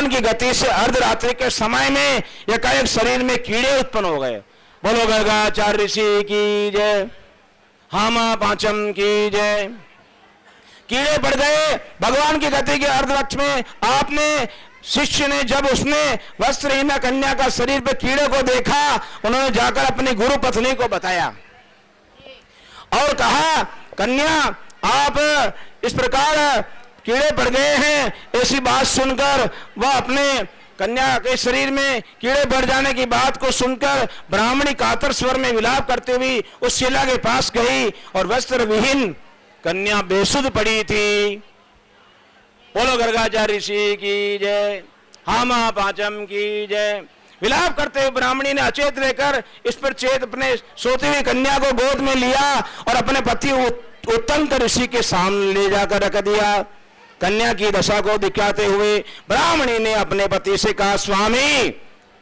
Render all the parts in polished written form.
भगवान की गति से अर्धरात्रि के समय में एकाएक शरीर में कीड़े उत्पन्न हो गए। बोलो गर्गाचार्य ऋषि की जय, हामा पांचम की जय। कीड़े पड़ गए भगवान की गति के अर्धवक्ष में। आपने शिष्य ने जब उसने वस्त्रहीन कन्या का शरीर पे कीड़े को देखा, उन्होंने जाकर अपनी गुरु पत्नी को बताया और कहा, कन्या आप इस प्रकार कीड़े पड़ गए हैं। ऐसी बात सुनकर वह अपने कन्या के शरीर में कीड़े पड़ जाने की बात को सुनकर ब्राह्मणी कातर स्वर में विलाप करते हुए उस शिला के पास गई और वस्त्र विहीन कन्या बेसुध पड़ी थी। बोलो गर्गाचार्य ऋषि की जय, हामा पांचम की जय। विलाप करते हुए ब्राह्मणी ने अचेत लेकर इस पर चेत अपने सोती हुई कन्या को गोद में लिया और अपने पति उत्तंक ऋषि के सामने ले जाकर रख दिया। कन्या की दशा को दिखाते हुए ब्राह्मणी ने अपने पति से कहा, स्वामी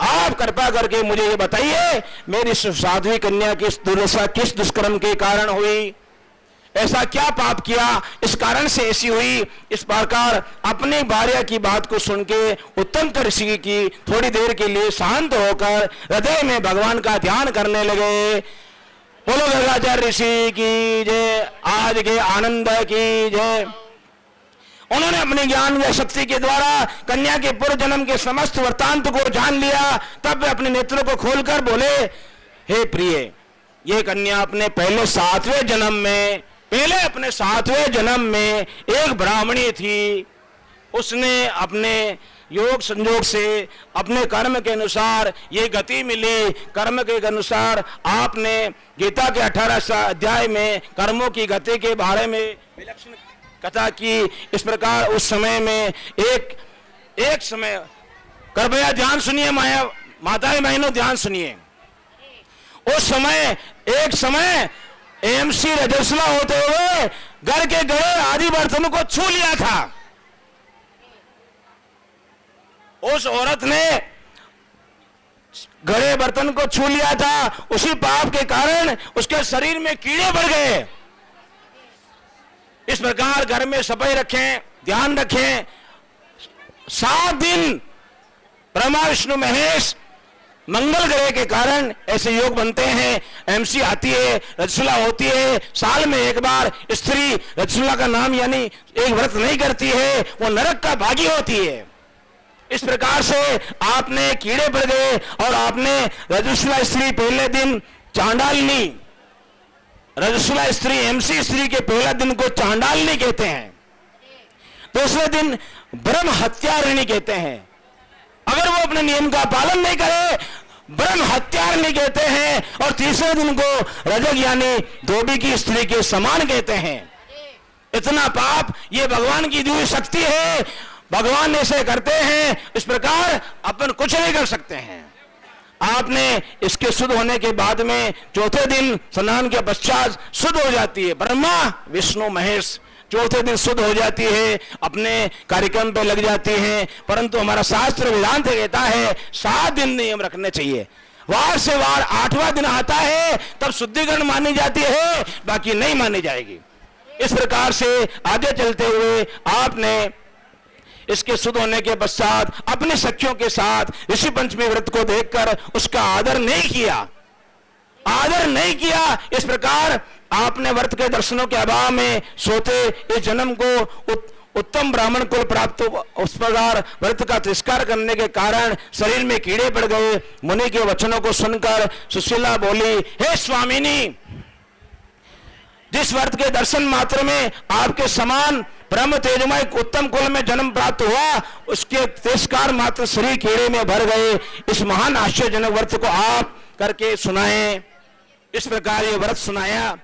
आप कृपा करके मुझे ये बताइए, मेरी साध्वी कन्या की दुर्दशा किस दुष्कर्म के कारण हुई? ऐसा क्या पाप किया इस कारण से ऐसी हुई? इस प्रकार अपनी भार्या की बात को सुन के उत्तम ऋषि की थोड़ी देर के लिए शांत होकर हृदय में भगवान का ध्यान करने लगे। बोलो गर्गाचार्य ऋषि की जय, आज के आनंद की जय। उन्होंने अपने ज्ञान व शक्ति के द्वारा कन्या के पूर्व जन्म के समस्त वृत्तांत को जान लिया। तब वे अपने नेत्रों को खोलकर बोले, हे प्रिय, ये कन्या अपने पहले सातवें जन्म में एक ब्राह्मणी थी। उसने अपने योग संयोग से अपने कर्म के अनुसार ये गति मिली। कर्म के अनुसार आपने गीता के 18 अध्याय में कर्मों की गति के बारे में विलक्षण कथा की। इस प्रकार उस समय में एक समय, कृपया ध्यान सुनिए माताएं बहनों, ध्यान सुनिए। उस समय एक समय एमसी रजस्वला होते हुए घर के गड़े आदि बर्तनों को छू लिया था। उस औरत ने गड़े बर्तन को छू लिया था। उसी पाप के कारण उसके शरीर में कीड़े बढ़ गए। इस प्रकार घर में सफाई रखें, ध्यान रखें। 7 दिन ब्रह्मा विष्णु महेश मंगल ग्रह के कारण ऐसे योग बनते हैं। एमसी आती है, रजस्वला होती है, साल में एक बार स्त्री रजस्वला का नाम यानी एक व्रत नहीं करती है, वो नरक का भागी होती है। इस प्रकार से आपने कीड़े पड़ गए और आपने रजस्वला स्त्री पहले दिन चांडालनी, रजस्वला स्त्री एमसी स्त्री के पहला दिन को चांडालनी कहते हैं, दूसरे दिन ब्रह्म हत्यारिणी कहते हैं। अगर वो अपने नियम का पालन नहीं करे ब्रह्म हत्यारिणी कहते हैं, और तीसरे दिन को रजक यानी धोबी की स्त्री के समान कहते हैं। इतना पाप, ये भगवान की दी हुई शक्ति है, भगवान ऐसे करते हैं। इस प्रकार अपन कुछ नहीं कर सकते हैं। आपने इसके शुद्ध होने के बाद में चौथे दिन स्नान के पश्चात शुद्ध हो जाती है। ब्रह्मा विष्णु महेश चौथे दिन शुद्ध हो जाती है, अपने कार्यक्रम पे लग जाती हैं। परंतु हमारा शास्त्र वेदांत कहता है 7 दिन नियम रखने चाहिए। वार से वार 8वां दिन आता है तब शुद्धिकरण मानी जाती है, बाकी नहीं मानी जाएगी। इस प्रकार से आगे चलते हुए आपने इसके शुद्ध होने के पश्चात अपने सखियों के साथ ऋषि पंचमी व्रत को देखकर उसका आदर नहीं किया। इस प्रकार आपने व्रत के दर्शनों के अभाव में सोते इस जन्म को उत्तम ब्राह्मण कुल प्राप्त हो। उस प्रकार व्रत का तिरस्कार करने के कारण शरीर में कीड़े पड़ गए। मुनि के वचनों को सुनकर सुशीला बोली, हे स्वामिनी, जिस व्रत के दर्शन मात्र में आपके समान ब्रह्म तेजमय उत्तम कुल में जन्म प्राप्त हुआ, उसके तिरस्कार मात्र शरीर कीड़े में भर गए। इस महान आश्चर्यजनक व्रत को आप करके सुनाएं। इस प्रकार ये व्रत सुनाया।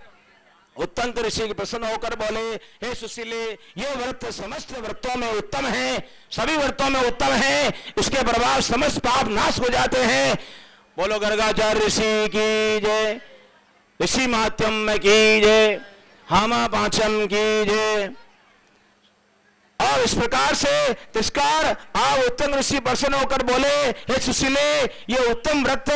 उत्तम ऋषि प्रसन्न होकर बोले, हे सुशीले, ये व्रत समस्त व्रतों में उत्तम है, सभी व्रतों में उत्तम है। इसके प्रभाव समस्त पाप नाश हो जाते हैं। बोलो गर्गाचार्य ऋषि की जय, ऋषि महात्म्य की जय, हामा पांचम की जय। और इस प्रकार से तिरस्कार आप उत्तम ऋषि प्रसन्न होकर बोले, हे सुशीले, ये उत्तम व्रत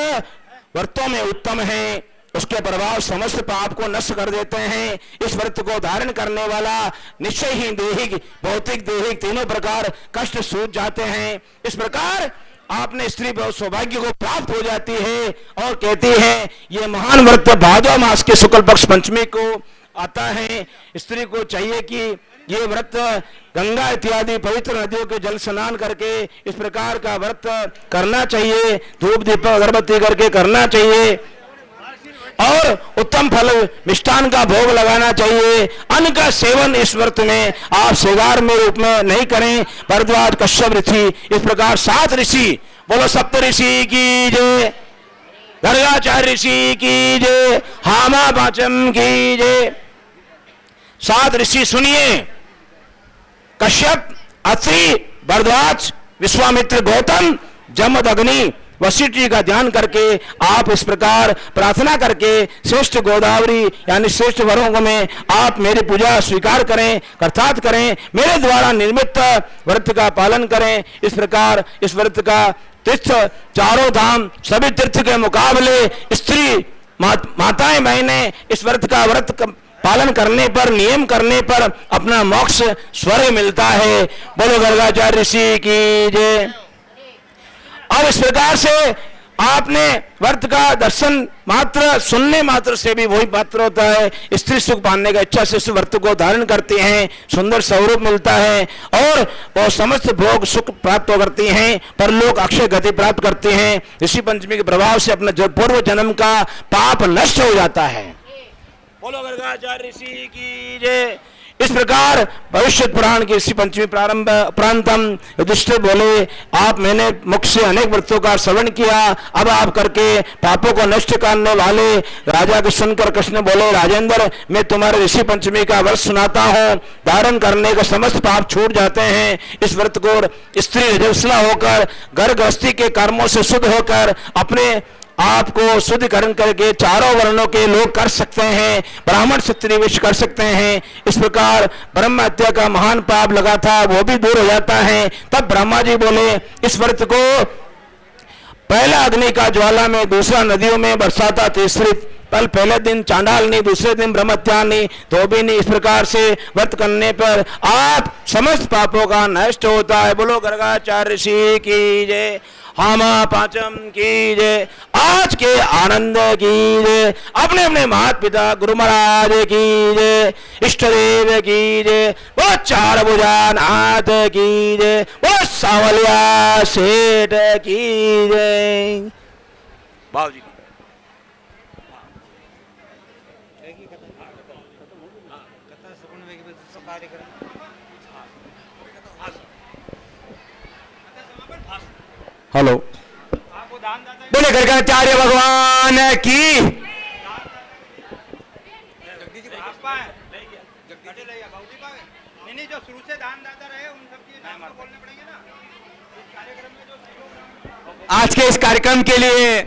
व्रतों में उत्तम है। उसके प्रभाव समस्त पाप को नष्ट कर देते हैं। इस व्रत को धारण करने वाला निश्चय ही दैहिक, भौतिक, दैहिक तीनों प्रकार कष्ट सूझ जाते हैं। इस प्रकार आपने स्त्री बहुत सौभाग्य को प्राप्त हो जाती है। और कहती है ये महान व्रत भादो मास के शुक्ल पक्ष पंचमी को आता है। स्त्री को चाहिए कि ये व्रत गंगा इत्यादि पवित्र नदियों के जल स्नान करके इस प्रकार का व्रत करना चाहिए, धूप दीप अगरबत्ती करके करना चाहिए और उत्तम फल मिष्ठान का भोग लगाना चाहिए। अन्न का सेवन इस व्रत में आप श्रृंगार में रूप में नहीं करें। भरद्वाज, कश्यप ऋषि, इस प्रकार 7 ऋषि, बोलो सप्त ऋषि की जय, गर्गाचार्य ऋषि की जय, हामा पाचम की जय। 7 ऋषि सुनिए, कश्यप, अत्रि, भरद्वाज, विश्वामित्र, गौतम, जमदग्नि, वशिष्ठ जी का ध्यान करके आप इस प्रकार प्रार्थना करके श्रेष्ठ गोदावरी यानी श्रेष्ठ वरों में आप मेरी पूजा स्वीकार करें, अर्थात करें, मेरे द्वारा निर्मित व्रत का पालन करें। इस प्रकार इस व्रत का तीर्थ चारों धाम सभी तीर्थ के मुकाबले स्त्री माताएं बहनें इस व्रत पालन करने पर, नियम करने पर अपना मोक्ष स्वर्ग मिलता है। बोलो गर्गाचार्य ऋषि की जय। अब इस प्रकार से आपने व्रत का दर्शन मात्र, सुनने मात्र से भी वही मात्र होता है। स्त्री सुख पाने का इच्छा से इस व्रत को धारण करते हैं, सुंदर स्वरूप मिलता है और वो समस्त भोग सुख प्राप्त करती हैं, पर लोग अक्षय गति प्राप्त करते हैं। ऋषि पंचमी के प्रभाव से अपना पूर्व जन्म का पाप नष्ट हो जाता है। बोलो गर्गाचार्य ऋषि की जय। इस प्रकार भविष्य पुराण की ऋषि पंचमी प्रांतम युधिष्ठिर बोले, आप मैंने मुख से अनेक व्रतों का श्रवण किया, अब आप करके पापों को नष्ट करने वाले राजा को सुनकर कृष्ण बोले, राजेंद्र मैं तुम्हारे ऋषि पंचमी का व्रत सुनाता हूँ, धारण करने का समस्त पाप छूट जाते हैं। इस व्रत को स्त्री रजस्वला होकर, घर गृहस्थी के कर्मों से शुद्ध होकर अपने आपको शुद्धिकरण करके चारों वर्णों के लोग कर सकते हैं, ब्राह्मण क्षत्रिय वैश्य कर सकते हैं। इस प्रकार ब्रह्म हत्या का महान पाप लगा था वो भी दूर हो जाता है। तब ब्रह्मा जी बोले, इस व्रत को पहला अग्नि का ज्वाला में, दूसरा नदियों में बरसाता, तीसरी पहले दिन चांडाल नहीं, दूसरे दिन ब्रह्मत्या नहीं, धोबी नहीं। इस प्रकार से व्रत करने पर आप समस्त पापों का नष्ट होता है। बोलो गर्गाचार्य ऋषि की जय, हामा पाचम की जय, आज के आनंद की जय, अपने अपने माता पिता गुरु महाराज की जय, इष्ट देव की जय, वो 4 भुजा नाथ की जय, वो सावलिया सेठ की जय। बाबू जी हेलो, बोले गर्गाचार्य भगवान की। जो शुरू से दानदाता रहे उन सबके नाम बोलने पड़ेंगे ना कार्यक्रम में। जो आज के इस कार्यक्रम के लिए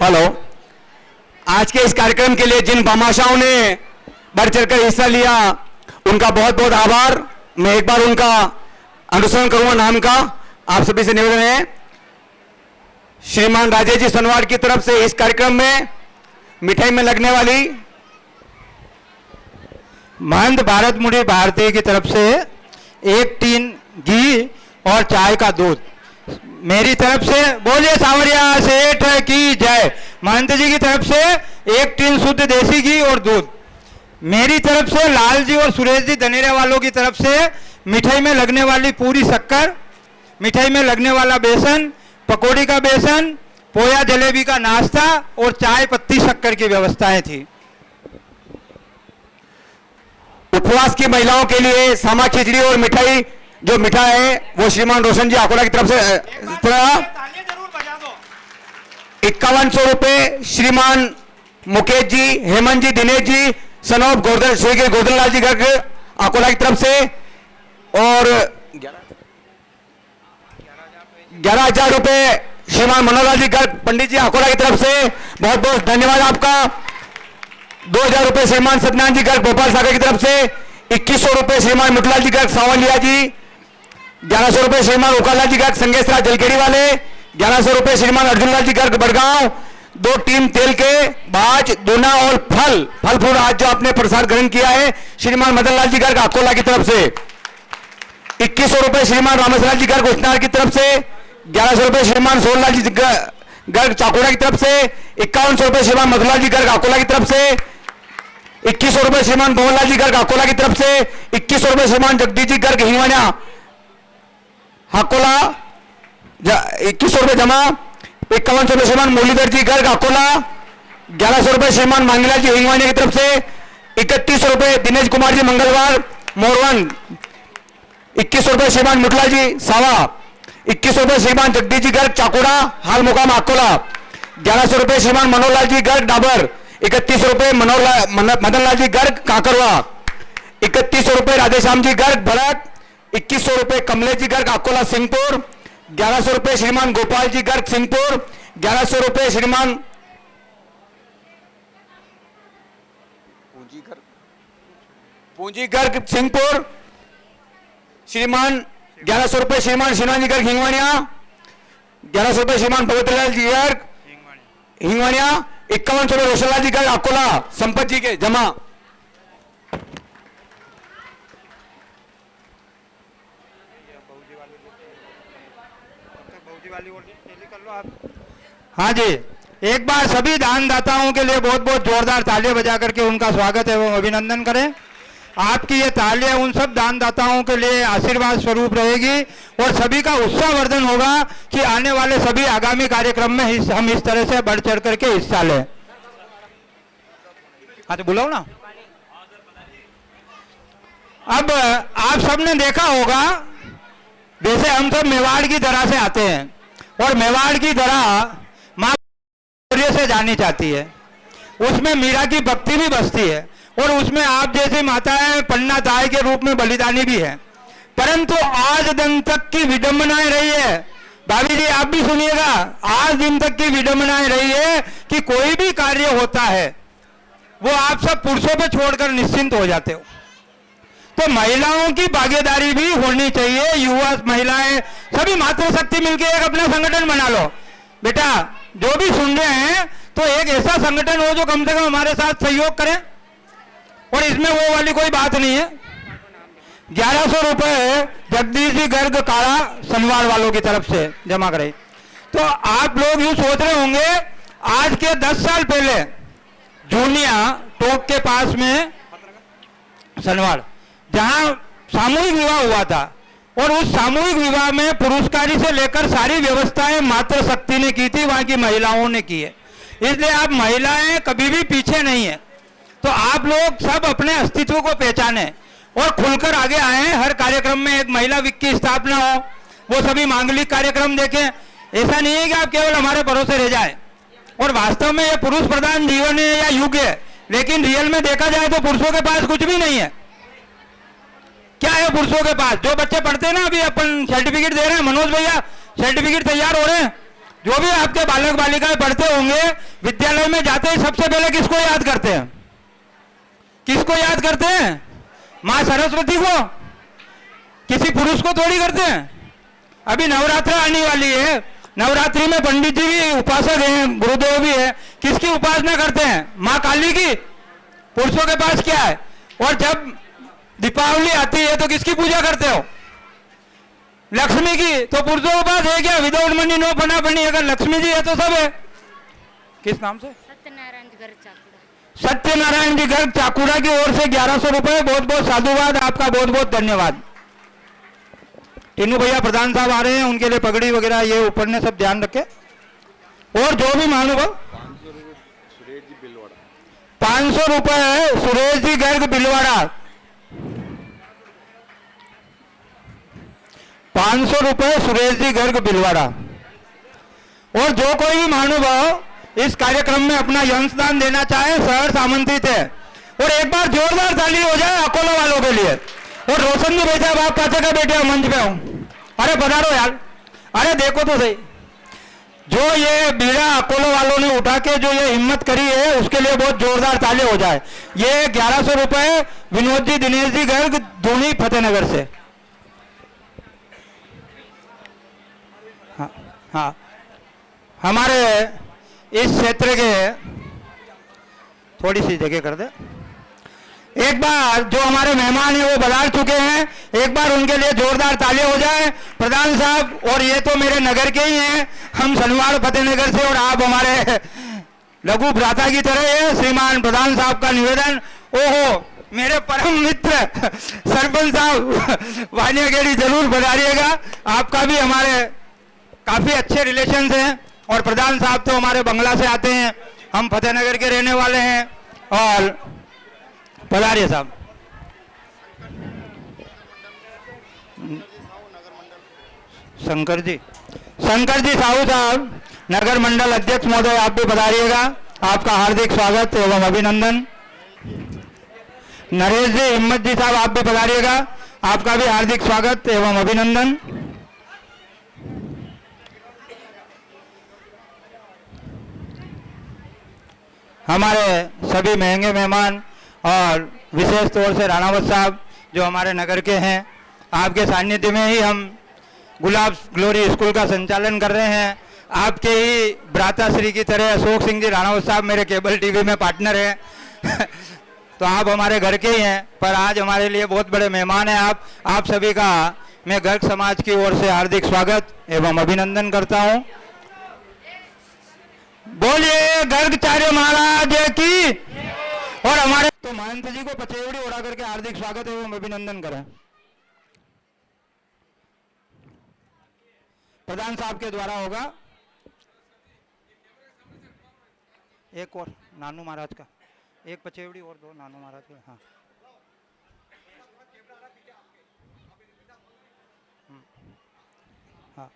हेलो, आज के इस कार्यक्रम के लिए जिन भामाशाओं ने बढ़ चढ़कर हिस्सा लिया उनका बहुत बहुत आभार। मैं एक बार उनका अनुसरण करूंगा नाम का। आप सभी से निवेदन है, श्रीमान राजेश जी सनवाड़ की तरफ से इस कार्यक्रम में मिठाई में लगने वाली महंत भारत मुनि भारती की तरफ से 1 टीन घी और चाय का दूध मेरी तरफ से, बोलिए सावरिया सेठ की जय। महंत जी की तरफ से 1 टीन शुद्ध देसी घी और दूध, मेरी तरफ से लाल जी और सुरेश जी धनेरा वालों की तरफ से मिठाई में लगने वाली पूरी शक्कर, मिठाई में लगने वाला बेसन, पकौड़ी का बेसन, पोया जलेबी का नाश्ता और चाय पत्ती शक्कर की व्यवस्थाएं थी। उपवास की महिलाओं के लिए सामा खिचड़ी और मिठाई जो मिठा है वो श्रीमान रोशन जी आकोला की तरफ से 5100 रुपए श्रीमान मुकेश जी, हेमंत जी, दिनेश जी, सन ऑफ गोवर्धन श्री गोवर्धन लाल जी गर्ग अकोला की तरफ से, और 11,000 रुपए श्रीमान मनोहरलाल जी गर्ग पंडित जी अकोला की तरफ से, बहुत बहुत धन्यवाद आपका। 2,000 रुपए श्रीमान सत्यनारायण जी गर्ग भोपाल सागर की तरफ से, 2100 रुपए श्रीमान मुटलाल जी गर्ग सावलिया जी, 1100 रुपए श्रीमान उकालाल जी गर्ग संगेसरा जलखेड़ी वाले, 1100 रुपए श्रीमान अर्जुनलाल जी गर्ग बड़गांव। 2 टीम तेल के बाज दूना और फल फूल आज जो आपने प्रसाद ग्रहण किया है श्रीमान मदनलाल जी गर्ग अकोला की तरफ से, 2100 रुपए श्रीमान रामेश्वरलाल जी गर्ग उचनार की तरफ से, 1100 रुपए श्रीमान सोहनलाल जी गर्ग चाकुड़ा की तरफ से, 5100 रुपए श्रीमान मधुलाल जी गर्ग अकोला की तरफ से, 2100 रुपए श्रीमान भवनलाल जी गर्ग अकोला की तरफ से, 2100 रुपए श्रीमान जगदीश जी गर्ग हिंगवाना अकोला 2100 रुपए जमा, 5100 रुपए श्रीमान मुरलीधर जी गर्ग अकोला, 1100 रुपए श्रीमान मांगीलाल जी हिंगवानिया की तरफ से, 3100 रुपए दिनेश कुमार जी मंगलवार मोरवन, 2100 रुपए श्रीमान मुटला जी सावा, 2100 रुपए श्रीमान जगदीश जी गर्ग चाकुड़ा हाल मुकाम अकोला, 1100 रुपए श्रीमान मनोहरलाल जी गर्ग डाबर, 3100 रुपए मदनलाल जी गर्ग काकरवा, 3100 रुपए राधेश्याम जी गर्ग भरत, 2100 रुपए कमलेश जी गर्ग अकोला सिंहपुर, 1100 रुपए श्रीमान गोपाल जी गर्ग सिंहपुर, 1100 रुपए श्रीमान पूंजी गर्ग सिंहपुर, श्रीमान 1100 रुपए श्रीमान श्रीमान जी गर्ग हिंगवानिया, 1100 रुपए श्रीमान भगवतलाल जी गर्ग हिंगवानिया, 5100 रुपए रोशनलाल जी गर्ग अकोला संपत जी के जमा। हाँ जी, एक बार सभी दानदाताओं के लिए बहुत बहुत जोरदार तालियां बजा करके उनका स्वागत एवं अभिनंदन करें। आपकी ये तालियां उन सब दानदाताओं के लिए आशीर्वाद स्वरूप रहेगी और सभी का उत्साहवर्धन होगा कि आने वाले सभी आगामी कार्यक्रम में हम इस तरह से बढ़ चढ़ करके हिस्सा लें। हाँ तो बुलाओ ना। अब आप सबने देखा होगा, वैसे हम सब मेवाड़ की तरह से आते हैं और मेवाड़ की तरह माँ से जानी जाती है, उसमें मीरा की भक्ति भी बसती है और उसमें आप जैसी माताएं पन्ना ताई के रूप में बलिदानी भी है। परंतु आज दिन तक की विडंबनाएं रही है, भाभी जी आप भी सुनिएगा, आज दिन तक की विडंबनाएं रही है कि कोई भी कार्य होता है वो आप सब पुरुषों पे छोड़कर निश्चिंत हो जाते हो। तो महिलाओं की भागीदारी भी होनी चाहिए। युवा महिलाएं सभी मातृशक्ति मिलकर एक अपना संगठन बना लो। बेटा जो भी सुन रहे हैं तो एक ऐसा संगठन हो जो कम से कम हमारे साथ सहयोग करे, और इसमें वो वाली कोई बात नहीं है। 1100 रुपए जगदीश जी गर्ग काड़ा सनवार वालों की तरफ से जमा करे। तो आप लोग यूं सोच रहे होंगे, आज के 10 साल पहले जूनिया टोक के पास में सनवाड़, जहां सामूहिक विवाह हुआ था, और उस सामूहिक विवाह में पुरस्कारी से लेकर सारी व्यवस्थाएं मातृशक्ति ने की थी, वहां की महिलाओं ने की है। इसलिए आप महिलाएं कभी भी पीछे नहीं है। तो आप लोग सब अपने अस्तित्व को पहचाने और खुलकर आगे आए। हर कार्यक्रम में एक महिला विक की स्थापना हो, वो सभी मांगलिक कार्यक्रम देखें। ऐसा नहीं है कि आप केवल हमारे भरोसे रह जाए। और वास्तव में ये पुरुष प्रधान जीवन है या युग है, लेकिन रियल में देखा जाए तो पुरुषों के पास कुछ भी नहीं है। क्या है पुरुषों के पास? जो बच्चे पढ़ते हैं ना, अभी अपन सर्टिफिकेट दे रहे हैं, मनोज भैया सर्टिफिकेट तैयार हो रहे हैं। जो भी आपके बालक बालिकाएं पढ़ते होंगे, विद्यालय में जाते ही सबसे पहले किसको याद करते हैं? किसको याद करते हैं? मां सरस्वती को। किसी पुरुष को थोड़ी करते हैं। अभी नवरात्र आने वाली है, नवरात्रि में पंडित जी भी उपासक हैं, गुरुदेव भी है। किसकी उपासना करते हैं? मां काली की। पुरुषों के पास क्या है? और जब दीपावली आती है तो किसकी पूजा करते हो? लक्ष्मी की। तो पुरुषों के पास है क्या? विदाउट मनी नो बना बनी। अगर लक्ष्मी जी है तो सब है। किस नाम से? सत्यनारायण जी गर्ग चाकुड़ा। सत्यनारायण जी गर्ग चाकुड़ा की ओर से 1100 रुपए। बहुत बहुत साधुवाद, आपका बहुत बहुत धन्यवाद। टीनू भैया प्रधान साहब आ रहे हैं, उनके लिए पगड़ी वगैरह ये ऊपर ने सब ध्यान रखे। और जो भी महानुभाव 500 रुपए सुरेश जी गर्ग बिलवाड़ा। 500 रुपए सुरेश जी गर्ग बिलवाड़ा। और जो कोई भी महानुभाव इस कार्यक्रम में अपना अंशदान देना चाहे सहर्ष आमंत्रित है। और एक बार जोरदार ताली हो जाए अकोला वालों के लिए। और रोशन जी बैठा, आप पाचे का बैठे मंच पे हूँ, अरे पधारो यार, अरे देखो तो सही, जो ये बीड़ा अकोला वालों ने उठा के जो ये हिम्मत करी है उसके लिए बहुत जोरदार ताली हो जाए। ये 1100 रुपए विनोद जी दिनेश जी गर्ग धोनी फतेहनगर से। हाँ, हमारे इस क्षेत्र के थोड़ी सी जगह कर दे। एक बार जो हमारे मेहमान हैं वो बधार चुके हैं, एक बार उनके लिए जोरदार ताली हो जाए। प्रधान साहब, और ये तो मेरे नगर के ही हैं, हम सनवाड़ फतेहनगर से, और आप हमारे लघु भ्राता की तरह है। श्रीमान प्रधान साहब का निवेदन, ओहो मेरे परम मित्र सरपंच साहब वानियागेड़ी जरूर बधारिएगा। आपका भी हमारे काफी अच्छे रिलेशन हैं, और प्रधान साहब तो हमारे बंगला से आते हैं, हम फतेहनगर के रहने वाले हैं। और पधारिए साहब। शंकर जी साहू साहब नगर मंडल अध्यक्ष महोदय, आप भी पधारिएगा, आपका हार्दिक स्वागत एवं अभिनंदन। नरेश जी हिम्मत जी साहब, आप भी पधारिएगा, आपका भी हार्दिक स्वागत एवं अभिनंदन। हमारे सभी महंगे मेहमान और विशेष तौर से राणावत साहब जो हमारे नगर के हैं, आपके सानिध्य में ही हम गुलाब ग्लोरी स्कूल का संचालन कर रहे हैं। आपके ही भ्राता श्री की तरह अशोक सिंह जी राणावत साहब मेरे केबल टीवी में पार्टनर हैं तो आप हमारे घर के ही हैं, पर आज हमारे लिए बहुत बड़े मेहमान हैं आप सभी का मैं गर्ग समाज की ओर से हार्दिक स्वागत एवं अभिनंदन करता हूं। बोलिए गर्गाचार्य महाराज की। और हमारे तो महंत जी को पचेवड़ी उड़ा करके हार्दिक स्वागत एवं अभिनंदन करें। प्रधान साहब के द्वारा होगा। एक और नानू महाराज का, एक पचेवड़ी और दो नानू महाराज का। हाँ, हाँ।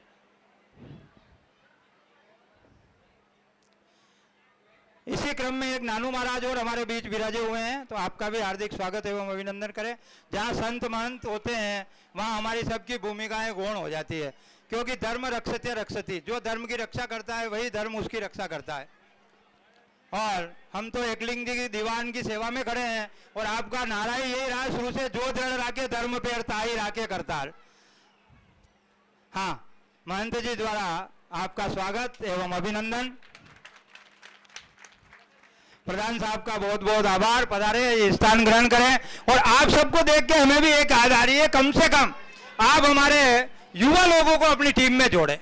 इसी क्रम में एक नानू महाराज और हमारे बीच विराजे हुए हैं, तो आपका भी हार्दिक स्वागत एवं अभिनंदन करें। जहाँ संत महंत होते हैं वहाँ हमारी सबकी भूमिकाएं गौण हो जाती है, क्योंकि धर्म रक्षते रक्षति, जो धर्म की रक्षा करता है वही धर्म उसकी रक्षा करता है। और हम तो एकलिंग जी की दीवान की सेवा में खड़े हैं, और आपका नारा ही यही रहा शुरू से, जो दृढ़ राखे धर्म पेड़ ताई राखे करतार। हाँ, महंत जी द्वारा आपका स्वागत एवं अभिनंदन। प्रधान साहब का बहुत बहुत आभार, पधारे स्थान ग्रहण करें। और आप सबको देख के हमें भी एक याद आ रही है, कम से कम आप हमारे युवा लोगों को अपनी टीम में जोड़े।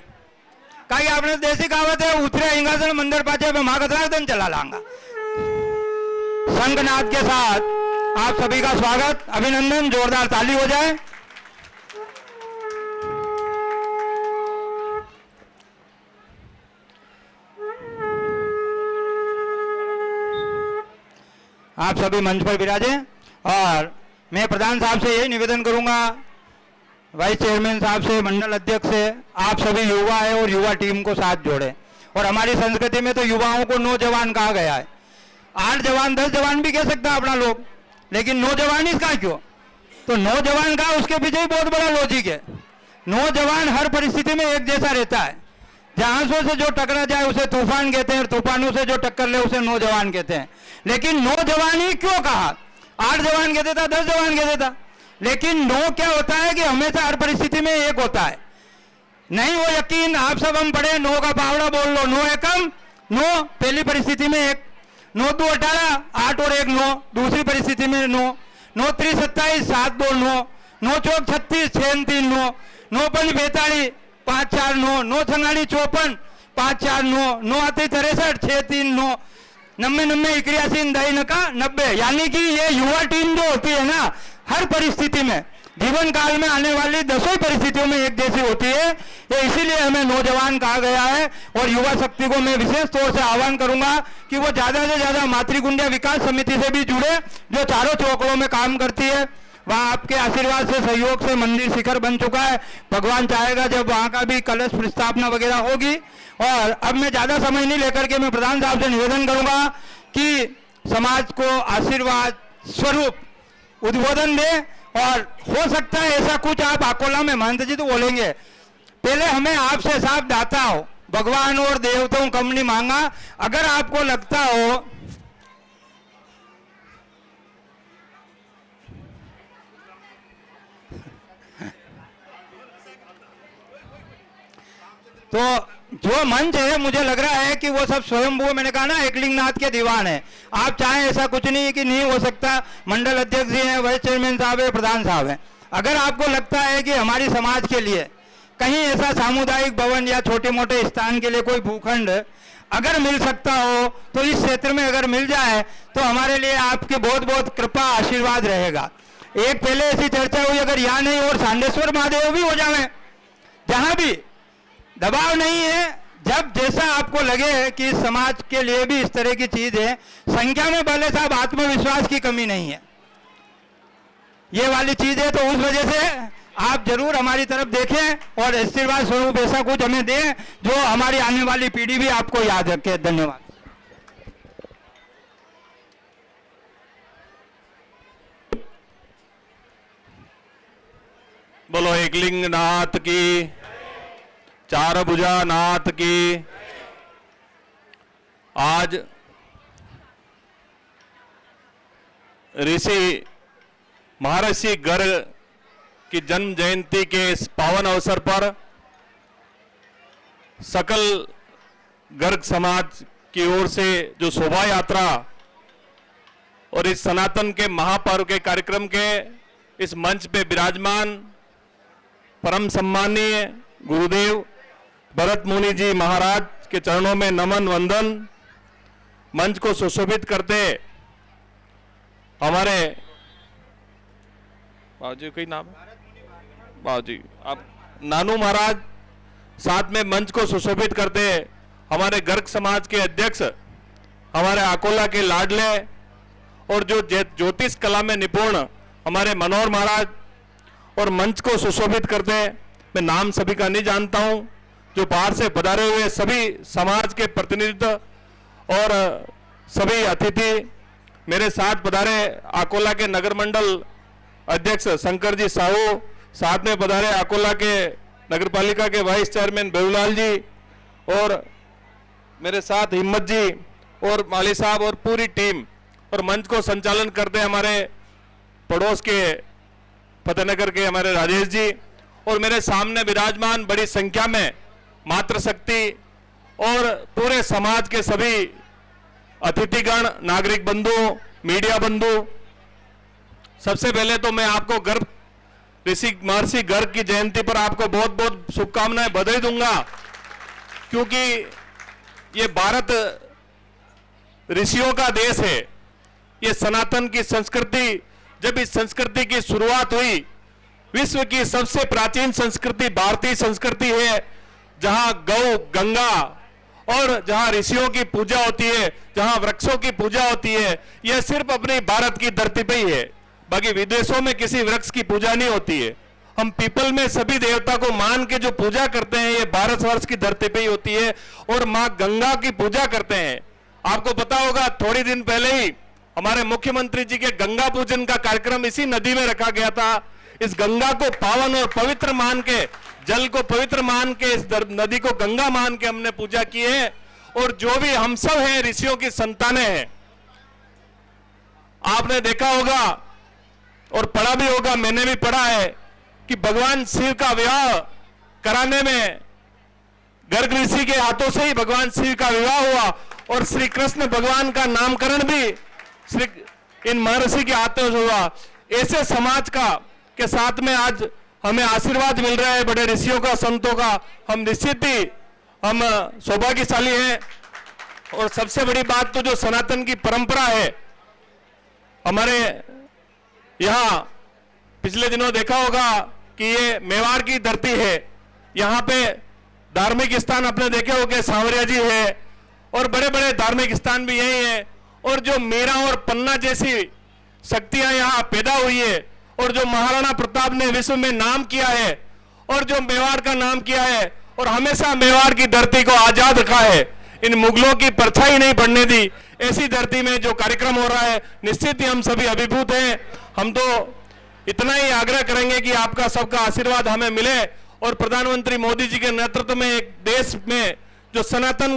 कहीं आपने देसी कहावत है, उतरे हिंगासन मंदिर पाचे पे महाकतरागदन चला लांगा। संघनाद के साथ आप सभी का स्वागत अभिनंदन, जोरदार ताली हो जाए। आप सभी मंच पर विराजे। और मैं प्रधान साहब से यही निवेदन करूंगा, वाइस चेयरमैन साहब से, मंडल अध्यक्ष से, आप सभी युवा है और युवा टीम को साथ जोड़े। और हमारी संस्कृति में तो युवाओं को नौजवान कहा गया है, 8 जवान 10 जवान भी कह सकता है अपना लोग, लेकिन नौजवान इसका क्यों? तो नौजवान का उसके पीछे ही बहुत बड़ा लॉजिक है। नौजवान हर परिस्थिति में एक जैसा रहता है, जहाजों से जो टकरा जाए उसे तूफान कहते हैं, और तूफानों से जो टक्कर ले उसे नौजवान कहते हैं। लेकिन नौजवान ही क्यों कहा? 8 जवान कह देता, 10 जवान कह देता, लेकिन नौ क्या होता है कि हमेशा हर परिस्थिति में एक होता है। नहीं वो यकीन, आप सब हम पढ़े, 9 का पावड़ा बोल लो, 9 एकम 9, पहली परिस्थिति में 1, 9 2 18, 8 और 1 9, दूसरी परिस्थिति में 9, 9 3 27, 7 2 9, 9 4 36, 6 3 9, 9 5 42, 5 4 9, 9 6 54, 5 4 9, 9 8 63, 6 3 9, 90 90 81 दही नका 90। यानी कि ये युवा टीम जो होती है ना, हर परिस्थिति में, जीवन काल में आने वाली 10 परिस्थितियों में एक जैसी होती है। ये इसीलिए हमें नौजवान कहा गया है। और युवा शक्ति को मैं विशेष तौर से आह्वान करूंगा कि वो ज्यादा से ज्यादा मातृकुंडिया विकास समिति से भी जुड़े, जो चारों चौकों में काम करती है। वहाँ आपके आशीर्वाद से, सहयोग से मंदिर शिखर बन चुका है। भगवान चाहेगा जब वहाँ का भी कलश प्रतिस्थापना वगैरह होगी। और अब मैं ज़्यादा समय नहीं लेकर के मैं प्रधान साहब से निवेदन करूँगा कि समाज को आशीर्वाद स्वरूप उद्बोधन दें, और हो सकता है ऐसा कुछ आप अकोला में महंत जी तो बोलेंगे, पहले हमें आपसे साफ दाता हो, भगवान और देवताओं कम नहीं मांगा। अगर आपको लगता हो तो जो मंच है मुझे लग रहा है कि वो सब स्वयंभू, मैंने कहा ना एकलिंगनाथ के दीवान है। आप चाहें ऐसा कुछ नहीं है कि नहीं हो सकता, मंडल अध्यक्ष जी हैं, वाइस चेयरमैन साहब है, प्रधान साहब हैं। अगर आपको लगता है कि हमारी समाज के लिए कहीं ऐसा सामुदायिक भवन या छोटे मोटे स्थान के लिए कोई भूखंड अगर मिल सकता हो तो इस क्षेत्र में अगर मिल जाए तो हमारे लिए आपके बहुत बहुत कृपा आशीर्वाद रहेगा। एक पहले ऐसी चर्चा हुई, अगर यहाँ नहीं और सांडेश्वर महादेव भी हो जाए, जहां भी दबाव नहीं है, जब जैसा आपको लगे कि समाज के लिए भी इस तरह की चीज है, संख्या में भले साहब आत्मविश्वास की कमी नहीं है, ये वाली चीज है, तो उस वजह से आप जरूर हमारी तरफ देखें और आशीर्वाद स्वरूप ऐसा कुछ हमें दें जो हमारी आने वाली पीढ़ी भी आपको याद रखे। धन्यवाद। बोलो एकलिंगनाथ की, चार भुजा नाथ की। आज ऋषि महर्षि गर्ग की जन्म जयंती के इस पावन अवसर पर सकल गर्ग समाज की ओर से जो शोभा यात्रा और इस सनातन के महापर्व के कार्यक्रम के इस मंच पे विराजमान परम सम्मानीय गुरुदेव भरत मुनि जी महाराज के चरणों में नमन वंदन। मंच को सुशोभित करते हमारे बाबूजी कोई नाम है, बाबूजी आप नानू महाराज, साथ में मंच को सुशोभित करते हमारे गर्ग समाज के अध्यक्ष, हमारे अकोला के लाडले और जो ज्योतिष कला में निपुण हमारे मनोहर महाराज, और मंच को सुशोभित करते, मैं नाम सभी का नहीं जानता हूं, जो बाहर से पधारे हुए सभी समाज के प्रतिनिधित्व और सभी अतिथि, मेरे साथ पधारे अकोला के नगर मंडल अध्यक्ष शंकर जी साहू, साथ में पधारे अकोला के नगरपालिका के वाइस चेयरमैन बेहुलाल जी, और मेरे साथ हिम्मत जी और माली साहब और पूरी टीम, और मंच को संचालन करते हमारे पड़ोस के फतेहनगर के हमारे राजेश जी, और मेरे सामने विराजमान बड़ी संख्या में मातृशक्ति और पूरे समाज के सभी अतिथिगण, नागरिक बंधु, मीडिया बंधु। सबसे पहले तो मैं आपको गर्ग ऋषि महर्षि गर्ग की जयंती पर आपको बहुत बहुत शुभकामनाएं, बधाई दूंगा, क्योंकि ये भारत ऋषियों का देश है। ये सनातन की संस्कृति, जब इस संस्कृति की शुरुआत हुई, विश्व की सबसे प्राचीन संस्कृति भारतीय संस्कृति है, जहां गौ, गंगा और जहां ऋषियों की पूजा होती है, जहां वृक्षों की पूजा होती है, यह सिर्फ अपनी भारत की धरती पे ही है। बाकी विदेशों में किसी वृक्ष की पूजा नहीं होती है। हम पीपल में सभी देवता को मान के जो पूजा करते हैं, ये भारतवर्ष की धरती पे ही होती है। और मां गंगा की पूजा करते हैं। आपको पता होगा, थोड़ी दिन पहले ही हमारे मुख्यमंत्री जी के गंगा पूजन का कार्यक्रम इसी नदी में रखा गया था। इस गंगा को पावन और पवित्र मान के, जल को पवित्र मान के, इस नदी को गंगा मान के हमने पूजा की है। और जो भी हम सब हैं, ऋषियों की संतानें हैं। आपने देखा होगा और पढ़ा भी होगा, मैंने भी पढ़ा है कि भगवान शिव का विवाह कराने में गर्ग ऋषि के हाथों से ही भगवान शिव का विवाह हुआ, और श्री कृष्ण भगवान का नामकरण भी श्री इन महर्षि के हाथों से हुआ। ऐसे समाज का के साथ में आज हमें आशीर्वाद मिल रहा है बड़े ऋषियों का, संतों का। हम निश्चित ही हम सौभाग्यशाली हैं। और सबसे बड़ी बात तो जो सनातन की परंपरा है, हमारे यहाँ पिछले दिनों देखा होगा कि ये मेवाड़ की धरती है। यहाँ पे धार्मिक स्थान अपने देखे होंगे, सांवरिया जी है, और बड़े बड़े धार्मिक स्थान भी यही है। और जो मीरा और पन्ना जैसी शक्तियां यहाँ पैदा हुई है, और जो महाराणा प्रताप ने विश्व में नाम किया है और जो मेवाड़ का नाम किया है और हमेशा मेवाड़ की धरती को आजाद रखा है, इन मुगलों की परछाई नहीं पड़ने दी, ऐसी धरती में जो कार्यक्रम हो रहा है निश्चित ही हम सभी अभिभूत हैं। हम तो इतना ही आग्रह करेंगे कि आपका सबका आशीर्वाद हमें मिले और प्रधानमंत्री मोदी जी के नेतृत्व में एक देश में जो सनातन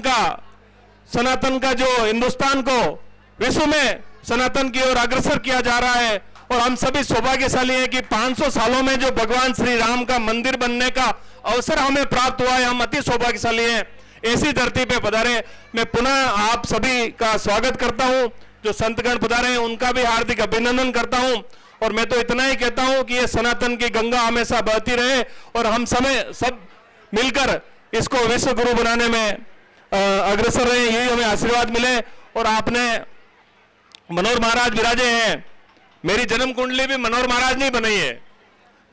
का जो हिंदुस्तान को विश्व में सनातन की ओर अग्रसर किया जा रहा है, और हम सभी सौभाग्यशाली हैं कि 500 सालों में जो भगवान श्री राम का मंदिर बनने का अवसर हमें प्राप्त हुआ है, हम अति सौभाग्यशाली हैं। ऐसी धरती पे पधारे, मैं पुनः आप सभी का स्वागत करता हूं। जो संतगण पधारे हैं उनका भी हार्दिक अभिनंदन करता हूं, और मैं तो इतना ही कहता हूं कि ये सनातन की गंगा हमेशा बहती रहे और हम सब मिलकर इसको विश्व गुरु बनाने में अग्रसर रहे, यही हमें आशीर्वाद मिले। और आपने मनोहर महाराज विराजे हैं, मेरी जन्म कुंडली भी मनोहर महाराज ने बनाई है,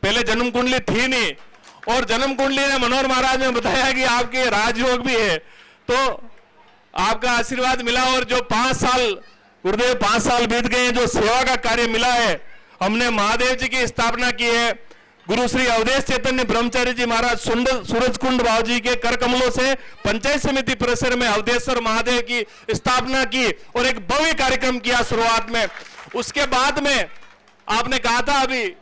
पहले जन्म कुंडली थी नहीं, और जन्म कुंडली ने मनोहर महाराज ने बताया कि आपके राजयोग भी है, तो आपका आशीर्वाद मिला। और जो 5 साल गुरुदेव 5 साल बीत गए, जो सेवा का कार्य मिला है, हमने महादेव जी की स्थापना की है, गुरु श्री अवधेश चैतन्य ब्रह्मचारी जी महाराज सूरजकुंड बाबू जी के कर कमलों से पंचायत समिति परिसर में अवधेश्वर महादेव की स्थापना की और एक भव्य कार्यक्रम किया शुरुआत में। उसके बाद में आपने कहा था अभी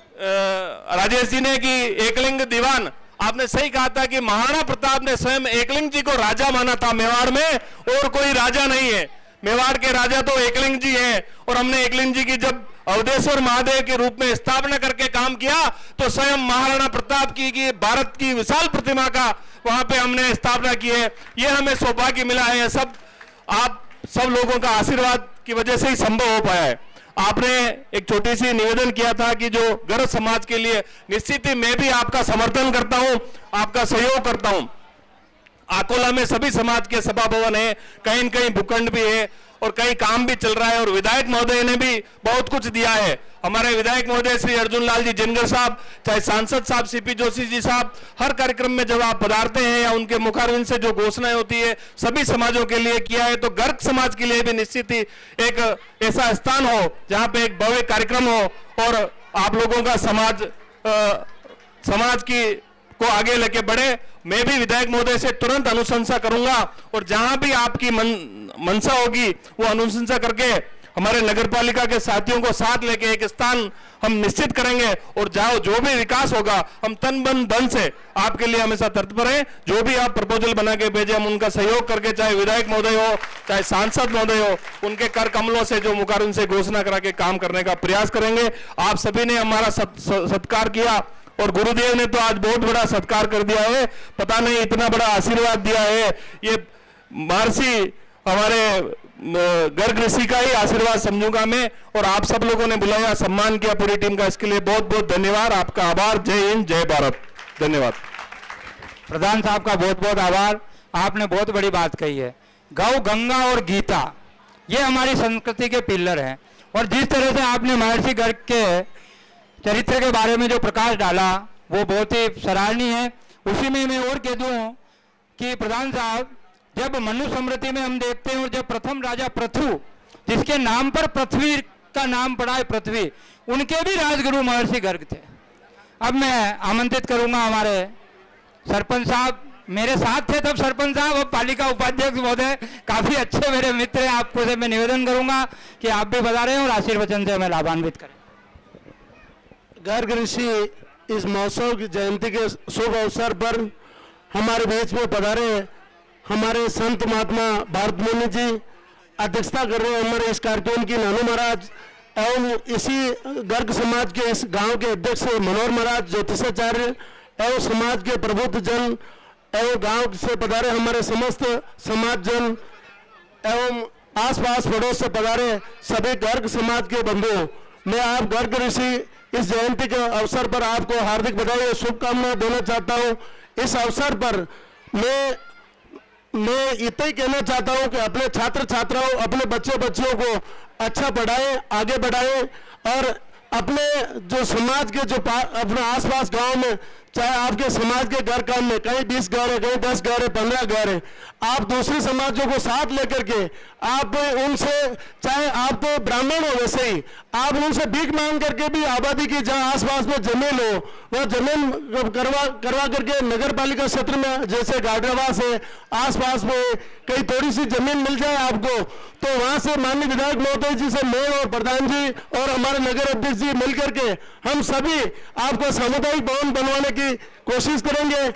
राजेश जी ने कि एकलिंग दीवान, आपने सही कहा था कि महाराणा प्रताप ने स्वयं एकलिंग जी को राजा माना था मेवाड़ में, और कोई राजा नहीं है, मेवाड़ के राजा तो एकलिंग जी हैं। और हमने एकलिंग जी की जब अवधेश्वर महादेव के रूप में स्थापना करके काम किया तो स्वयं महाराणा प्रताप की भारत की विशाल प्रतिमा का वहां पे हमने स्थापना की है। ये हमें सौभाग्य मिला है, सब आप सब लोगों का आशीर्वाद की वजह से ही संभव हो पाया है। आपने एक छोटी सी निवेदन किया था कि जो गर्ग समाज के लिए, निश्चित ही मैं भी आपका समर्थन करता हूं, आपका सहयोग करता हूं। आकोला में सभी समाज के सभा भवन है, कहीं न कहीं भूखंड भी है और कई काम भी चल रहा है, और विधायक महोदय ने भी बहुत कुछ दिया है। हमारे विधायक महोदय श्री अर्जुन लाल जी जिनगर साहब, चाहे सांसद साहब सीपी जोशी जी साहब, हर कार्यक्रम में जब आप पधारते हैं या उनके मुखारविंद से जो घोषणाएं होती है सभी समाजों के लिए किया है, तो गर्ग समाज के लिए भी निश्चित ही एक ऐसा स्थान हो जहां पे एक भव्य कार्यक्रम हो और आप लोगों का समाज की को आगे लेके बढ़े। मैं भी विधायक महोदय से तुरंत अनुशंसा करूंगा, और जहां भी आपकी मनसा होगी वो अनुशंसा करके हमारे नगर पालिका के साथियों को साथ लेके एक स्थान हम निश्चित करेंगे, और जो भी विकास होगा हम तन मन धन से आपके लिए हमेशा तत्पर हैं। जो भी आप प्रपोजल बना के भेजे हम उनका सहयोग करके, चाहे विधायक महोदय हो चाहे सांसद महोदय हो, उनके कर कमलों से जो मुखारविंद से घोषणा करा के काम करने का प्रयास करेंगे। आप सभी ने हमारा सत्कार किया, और गुरुदेव ने तो आज बहुत बड़ा सत्कार कर दिया है, पता नहीं इतना बड़ा आशीर्वाद दिया है। ये महर्षि हमारे गर्ग ऋषि का ही आशीर्वाद समझूंगा मैं, और आप सब लोगों ने बुलाया, सम्मान किया पूरी टीम का, इसके लिए बहुत बहुत धन्यवाद। आपका आभार। जय हिंद, जय भारत। धन्यवाद। प्रधान साहब का बहुत बहुत आभार। आपने बहुत बड़ी बात कही है। गौ, गंगा और गीता ये हमारी संस्कृति के पिलर हैं, और जिस तरह से आपने महर्षि गर्ग के चरित्र के बारे में जो प्रकाश डाला वो बहुत ही सराहनीय है। उसी में मैं और कह दूं कि प्रधान साहब, जब मनु स्मृति में हम देखते हैं, और जब प्रथम राजा पृथु, जिसके नाम पर पृथ्वी का नाम पड़ा है पृथ्वी, उनके भी राजगुरु महर्षि गर्ग थे। अब मैं आमंत्रित करूंगा हमारे सरपंच साहब, मेरे साथ थे तब सरपंच साहब, अब पालिका उपाध्यक्ष महोदय, काफी अच्छे मेरे मित्र हैं, आपको से मैं निवेदन करूंगा कि आप भी बता रहे हैं और आशीर्वचन से हमें लाभान्वित करें। गर्ग ऋषि इस महोत्सव की जयंती के शुभ अवसर पर हमारे बीच में पधारे हमारे संत महात्मा भारत मुनि जी अध्यक्षता कर रहे हैं हमारे इस कार्यक्रम की, नानू महाराज, एवं इसी गर्ग समाज के इस गांव के अध्यक्ष मनोहर महाराज ज्योतिषाचार्य, एवं समाज के प्रबुद्ध जन, एवं गांव से पधारे हमारे समस्त समाज जन, एवं आसपास पड़ोस से पधारे सभी गर्ग समाज के बंधुओं, मैं आप गर्ग ऋषि इस जयंती के अवसर पर आपको हार्दिक बधाई और शुभकामनाएं देना चाहता हूं। इस अवसर पर मैं इतना ही कहना चाहता हूं कि अपने छात्र छात्राओं, अपने बच्चे बच्चियों को अच्छा पढ़ाएं, आगे बढ़ाएं, और अपने जो समाज के जो अपने आसपास गांव में चाहे आपके समाज के घर काम में कहीं 20 घर है, कहीं 10 घर है, 15 घर है, आप दूसरे समाजों को साथ लेकर के आप उनसे, चाहे आप तो ब्राह्मण हो वैसे ही, आप उनसे भीख मांग करके भी आबादी की जहाँ आसपास में जमीन हो वह जमीन करवा करके नगर पालिका क्षेत्र में जैसे गाडरावास है, आसपास में कहीं थोड़ी सी जमीन मिल जाए आपको, तो वहां से माननीय विधायक महोदय जी से मैं और प्रधान जी और हमारे नगर अध्यक्ष जी मिल करके हम सभी आपको सामुदायिक भवन बनवाने की कोशिश करेंगे।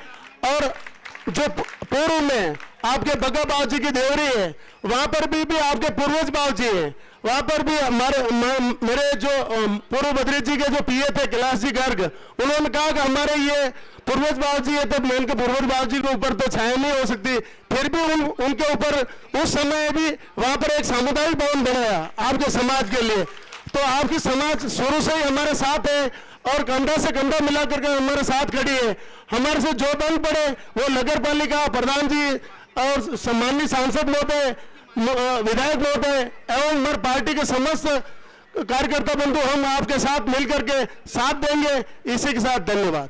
और जो पूर्व में आपके बग्गा बाबू जी की देवरी है वहां पर भी आपके पूर्वज बाबू जी है, वहां पर भी मेरे जो पूर्व भद्री जी के जो पीए थे कैलाश जी गर्ग, उन्होंने कहा कि हमारे ये पूर्वज बाबू जी है, तो मैं उनके पूर्वज बाबू जी के ऊपर तो छाया नहीं हो सकती, फिर भी उनके ऊपर उस समय भी वहां पर एक सामुदायिक भवन बनाया आपके समाज के लिए। तो आपकी समाज शुरू से ही हमारे साथ है और कंधा से कंधा मिला करके हमारे साथ खड़ी है। हमारे से जो बन पड़े वो नगर पालिका प्रधान जी और सम्माननीय सांसद महोदय, विधायक महोदय एवं हमारी पार्टी के समस्त कार्यकर्ता बंधु हम आपके साथ मिलकर के साथ देंगे। इसी के साथ धन्यवाद।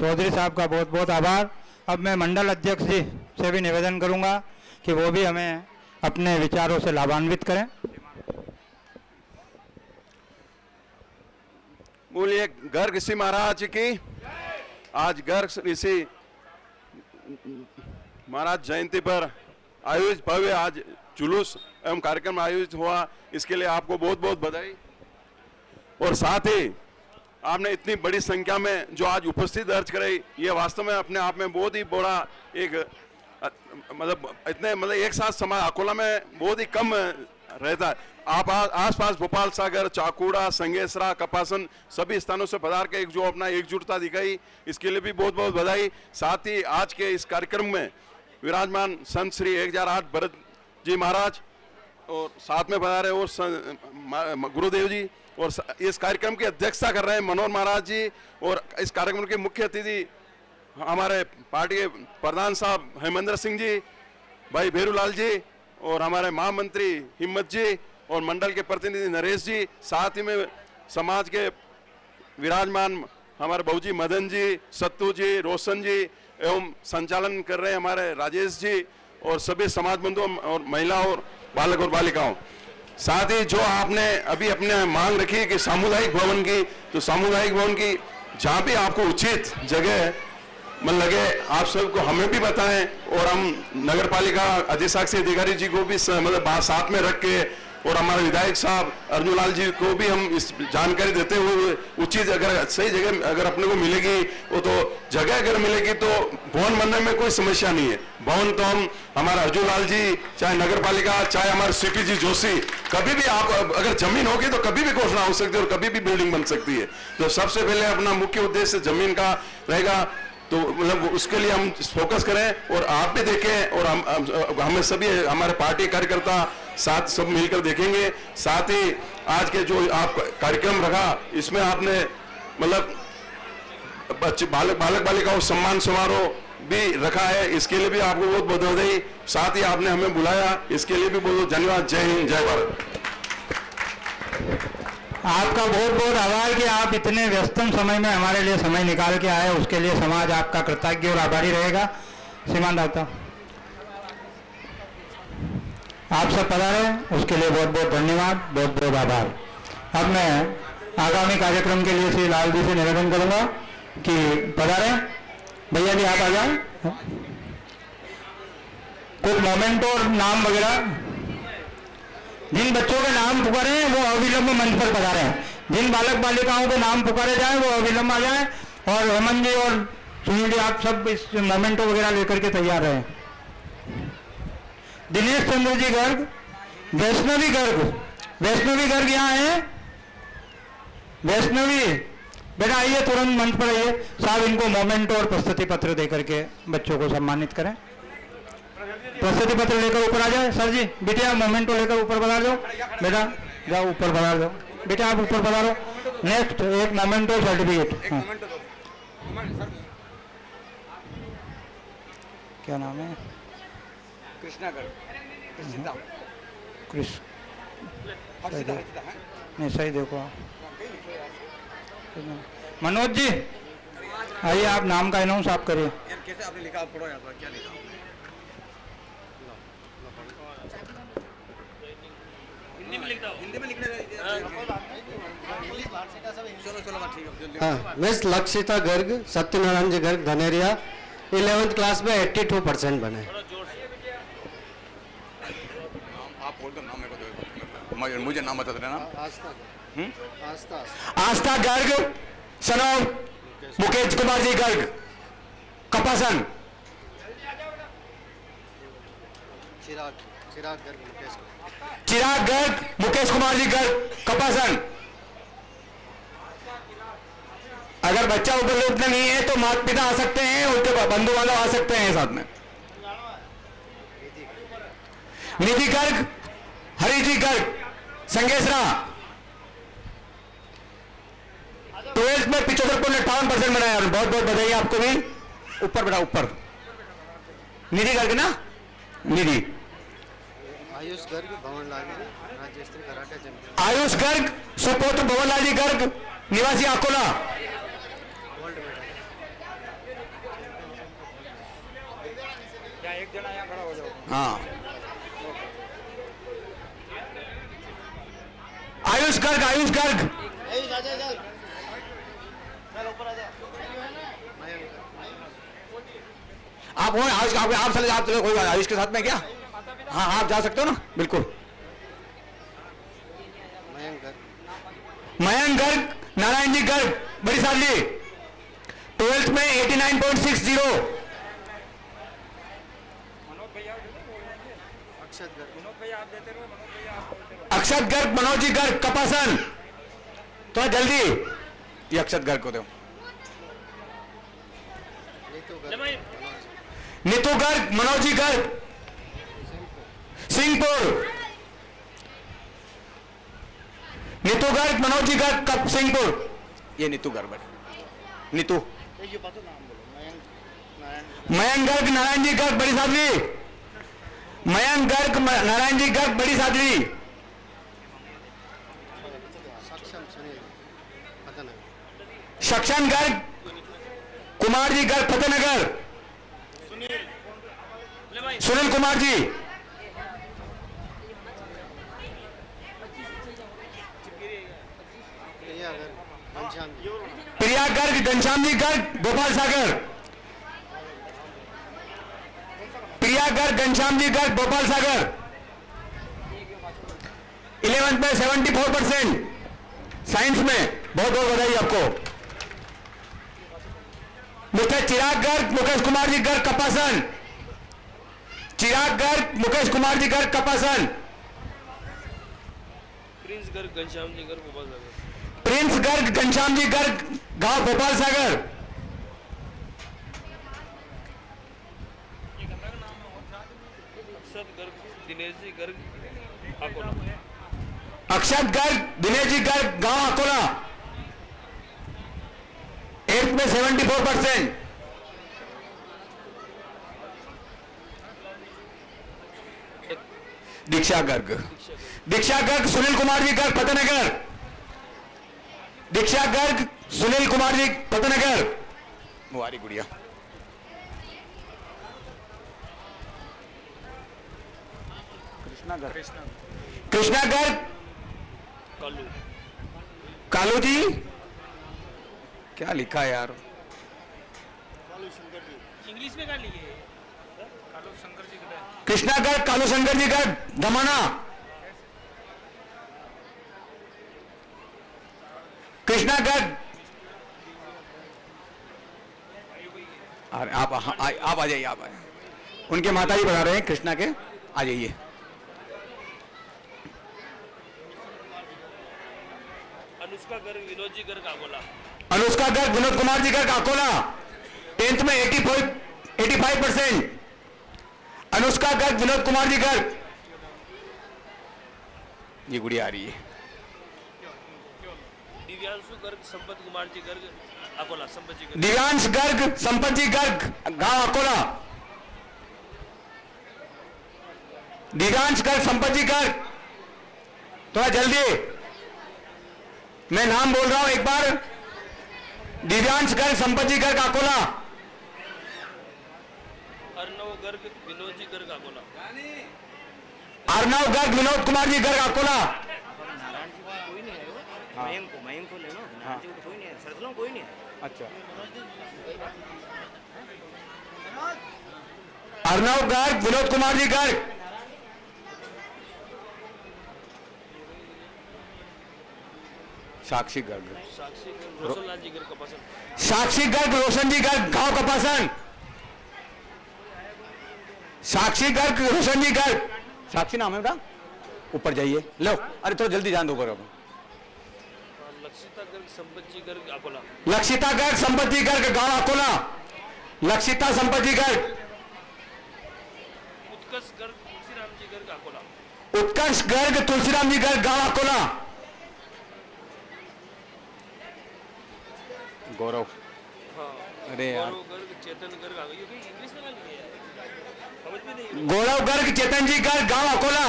चौधरी साहब का बहुत बहुत आभार। अब मैं मंडल अध्यक्ष जी से भी निवेदन करूंगा कि वो भी हमें अपने विचारों से लाभान्वित करें। बोलिए गर्ग ऋषि महाराज की। आज गर्ग ऋषि महाराज जयंती पर आयोजित भव्य आज जुलूस एवं कार्यक्रम आयोजित हुआ, इसके लिए आपको बहुत बहुत बधाई। और साथ ही आपने इतनी बड़ी संख्या में जो आज उपस्थित दर्ज कराई, ये वास्तव में अपने आप में बहुत ही बड़ा एक मतलब एक साथ समाज अकोला में बहुत ही कम रहता है। आप आसपास भोपाल सागर, चाकुड़ा, संगेसरा, कपासन सभी स्थानों से पधार के जो अपना एकजुटता दिखाई, इसके लिए भी बहुत बहुत बधाई। साथ ही आज के इस कार्यक्रम में विराजमान संत श्री 1008 भरत जी महाराज और साथ में पधारे और गुरुदेव जी, और इस कार्यक्रम की अध्यक्षता कर रहे हैं मनोहर महाराज जी, और इस कार्यक्रम के मुख्य अतिथि हमारे पार्टी के प्रधान साहब हेमेंद्र सिंह जी, भाई भेरूलाल जी, और हमारे महामंत्री हिम्मत जी, और मंडल के प्रतिनिधि नरेश जी, साथ ही में समाज के विराजमान हमारे बहुजी मदन जी, सत्तू जी, रोशन जी एवं संचालन कर रहे हैं हमारे राजेश जी, और सभी समाज बंधुओं और महिला और बालक और बालिकाओं। साथ ही जो आपने अभी अपने मांग रखी कि सामुदायिक भवन की, तो सामुदायिक भवन की जहाँ भी आपको उचित जगह मन लगे आप सबको हमें भी बताएं, और हम नगर पालिका अधिशासी अधिकारी जी को भी मतलब साथ में रख के, और हमारे विधायक साहब अर्जुन लाल जी को भी हम इस जानकारी देते हुए उचित अगर सही जगह अगर अपने को मिलेगी, वो तो जगह अगर मिलेगी तो भवन बनने में कोई समस्या नहीं है। भवन तो हम हमारे अर्जुन लाल जी, चाहे नगर पालिका, चाहे हमारे सीपी जी जोशी, कभी भी आप अगर जमीन होगी तो कभी भी घोषणा हो सकती है और कभी भी बिल्डिंग बन सकती है। तो सबसे पहले अपना मुख्य उद्देश्य जमीन का रहेगा, तो मतलब उसके लिए हम फोकस करें, और आप भी देखें, और हमें सभी हमारे पार्टी कार्यकर्ता साथ सब मिलकर देखेंगे। साथ ही आज के जो आप कार्यक्रम रखा, इसमें आपने मतलब बालक बालिकाओं सम्मान समारोह भी रखा है, इसके लिए भी आपको बहुत बहुत बधाई। साथ ही आपने हमें बुलाया, इसके लिए भी बहुत बहुत धन्यवाद। जय हिंद, जय भारत। आपका बहुत बहुत आभार कि आप इतने व्यस्तम समय में हमारे लिए समय निकाल के आए, उसके लिए समाज आपका कृतज्ञ और आभारी रहेगा। श्रीमान दाता आप सब पधारे, उसके लिए बहुत बहुत धन्यवाद, बहुत बहुत आभार। अब मैं आगामी कार्यक्रम के लिए श्री लाल जी से निवेदन करूंगा कि पधारे। भैया जी आप आ जाए, कुछ मोमेंट और नाम वगैरह, जिन बच्चों के नाम पुकारे हैं वो अविलंब मंच पर पधारे हैं। जिन बालक बालिकाओं के नाम पुकारे जाएं वो अविलंब आ जाएं, और हेमंत जी और सुनील जी आप सब इस मोमेंटो वगैरह लेकर के तैयार रहें। दिनेश चंद्र जी गर्ग, वैष्णवी गर्ग यहाँ है। वैष्णवी बेटा आइए, तुरंत मंच पर आइए। साहब इनको मोमेंटो और प्रस्तुति पत्र देकर के बच्चों को सम्मानित करें। प्रस्तुति पत्र लेकर ऊपर आ जाए। सर जी बेटा मोमेंटो लेकर ऊपर बढ़ा दो। बेटा जाओ ऊपर बढ़ा दो। बेटा आप ऊपर बढ़ा दो। नेक्स्ट एक मोमेंटो सर्टिफिकेट। क्या नाम है? कृष्ण नहीं सही देखो। मनोज जी आइए, आप नाम का अनाउंस आप करिए। कैसे आपने लिखा, पढ़ो यार, क्या लिखा? हिंदी में लिखना, हिंदी में लिखने चलो ठीक है। मिस लक्षिता गर्ग, सत्यनारायण जी गर्ग, धनेरिया, 11th क्लास में 82% बने। आप बोल दो नाम, मेरे को दो, मुझे नाम बता देना। आस्था गर्ग, सन मुकेश कुमार जी गर्ग, कपासन। चिराग गर्ग मुकेश कुमार जी गर्ग, कपासन। अगर बच्चा उपलब्ध नहीं है तो माता पिता आ सकते हैं, उनके बंधु बांधव आ सकते हैं साथ में। निधि गर्ग, हरि जी गर्ग, संगेसरा। 12th में 75.58% बनाया, बहुत बहुत बधाई आपको भी। ऊपर बेटा ऊपर, निधि गर्ग ना, निधि। आयुष गर्ग, भवनलाल जी, राज्य स्तरीय कराटे चैंपियन। आयुष गर्ग, सुपुत्र भवनलाल जी गर्ग, निवासी अकोला। हाँ, आयुष गर्ग, आयुष गर्ग। आप हो आयुष, आप चले, आप चले, कोई आयुष के साथ में क्या? हाँ आप जा सकते हो ना, बिल्कुल। मयंक गर्ग, नारायण जी गर्ग, बड़ी साली। 12th में 89.60। अक्षत गर्ग, मनोज जी गर्ग, कपासन। तो जल्दी ये अक्षत गर्ग को दो। नीतू गर्ग, मनोज जी गर्ग, सिंहपुर। नीतू गर्ग, मनोज जी गर्ग, कप सिंहपुर। ये नीतू गर्ग, नीतू। मयंक गर्ग, नारायण जी गर्ग, बड़ी सादली। मयंक गर्ग, नारायण जी गर्ग, बड़ी सादली। सक्षम गर्ग, कुमार जी गर्ग, फतेहनगर। सुनील कुमार जी। प्रिया गर्ग, घनश्याम जी गर्ग, गोपाल सागर। प्रिया गर्ग, घनश्याम जी गर्ग, गोपाल सागर। 11th में 74%, साइंस में। बहुत बहुत बधाई आपको। मुकेश चिराग गर्ग, मुकेश कुमार जी गर्ग, कपासन। चिराग गर्ग, मुकेश कुमार जी गर्ग, कपासन। प्रिंस गर्ग, घनश्याम जी गर्ग, गोपाल सागर। प्रिंस गर्ग, घनश्याम जी गर्ग, गांव गोपाल सागर। अक्षत गर्ग, दिनेश जी गर्ग, अकोला। अक्षत गर्ग, दिनेश जी गर्ग, गांव अकोला। 8th में 74%। दीक्षा गर्ग, दीक्षा गर्ग, सुनील कुमार जी गर्ग, फतेहनगर। दीक्षा गर्ग, सुनील कुमार जी, फतेहनगर। मुहारी गुड़िया। कृष्णा गर्ग, कालू। कालू जी क्या लिखा है यार? इंग्लिश में क्या लिखे? कालू शंकर जी का। कृष्णा गर्ग, कालू शंकर जी गर्ग, दमाना। कृष्णा गर्ग। अरे आप आ जाइए, आप आए। उनके माता जी बता रहे हैं कृष्णा के, आ जाइए। अनुष्का गर्ग, विनोद जी गर्ग, अकोला। अनुष्का गर्ग, विनोद कुमार जी गर्ग, अकोला। 10th में 85%। अनुष्का गर्ग, विनोद कुमार जी गर्ग। ये गुड़िया आ रही है। दिव्यांशु गर्ग, संपत कुमार जी गर्ग, अकोला। संपत जी गर्ग। दिव्यांश गर्ग, संपत जी गर्ग, गांव अकोला। दिव्यांश गर्ग, संपत जी गर्ग, थोड़ा जल्दी। मैं नाम बोल रहा हूं एक बार। दिव्यांश गर्ग संपत जी गर्ग अकोला, अर्णव गर्ग विनोद जी गर्ग अकोला, अर्णव गर्ग विनोद कुमार जी गर्ग अकोला, मयंक को लेना, कोई नहीं है, सरसलों कोई नहीं है। अच्छा, अर्णव गर्ग विनोद कुमार जी गर्ग, साक्षी गर्ग, साक्षी गर्ग रोशनलाल जी गर्ग कपासन, साक्षी गर्ग रोशन जी गर्ग गांव कपासन, साक्षी गर्ग रोशन जी गर्ग, साक्षी नाम है बेटा, ऊपर जाइए, लो, अरे थोड़ा जल्दी जान दो करो। लक्षिता गर्ग संपत जी गर्ग अकोला, लक्षिता गर्ग संपत जी गर्ग गांव अकोला, लक्षिता संपत जी गर्ग, उत्कर्ष गर्ग तुलसीराम जी गर्ग अकोला, उत्कर्ष गर्ग तुलसीराम जी गर्ग गांव अकोला, गौरव, हाँ अरे यार, गौरव गर्ग चेतन गर्ग आ गई, ये इंग्लिश में लिखी है, समझ में नहीं। गौरव गर्ग चेतन जी गर्ग गांव अकोला,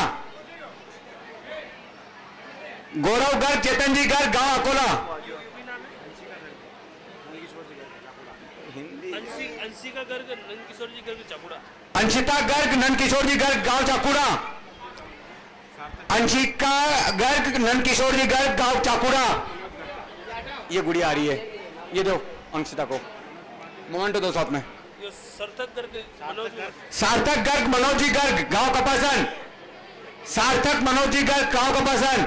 गौरव गर्ग चेतन जी गर्ग गांव अकोला, अंशिका गर्ग नंदकिशोर जी गर्ग चाकुड़ा, अंशिता गर्ग नंदकिशोर जी गर्ग गांव चाकुड़ा, अंशिका गर्ग नंदकिशोर जी गर्ग गांव चाकुड़ा, ये गुड़िया आ रही है, ये दो अंशिता को मोमेंटो दो साथ में। ये सार्थक गर्ग मनोज, सार्थक गर्ग मनोज जी गर्ग गांव कपासन, सार्थक मनोज जी गर्ग गांव कपासन,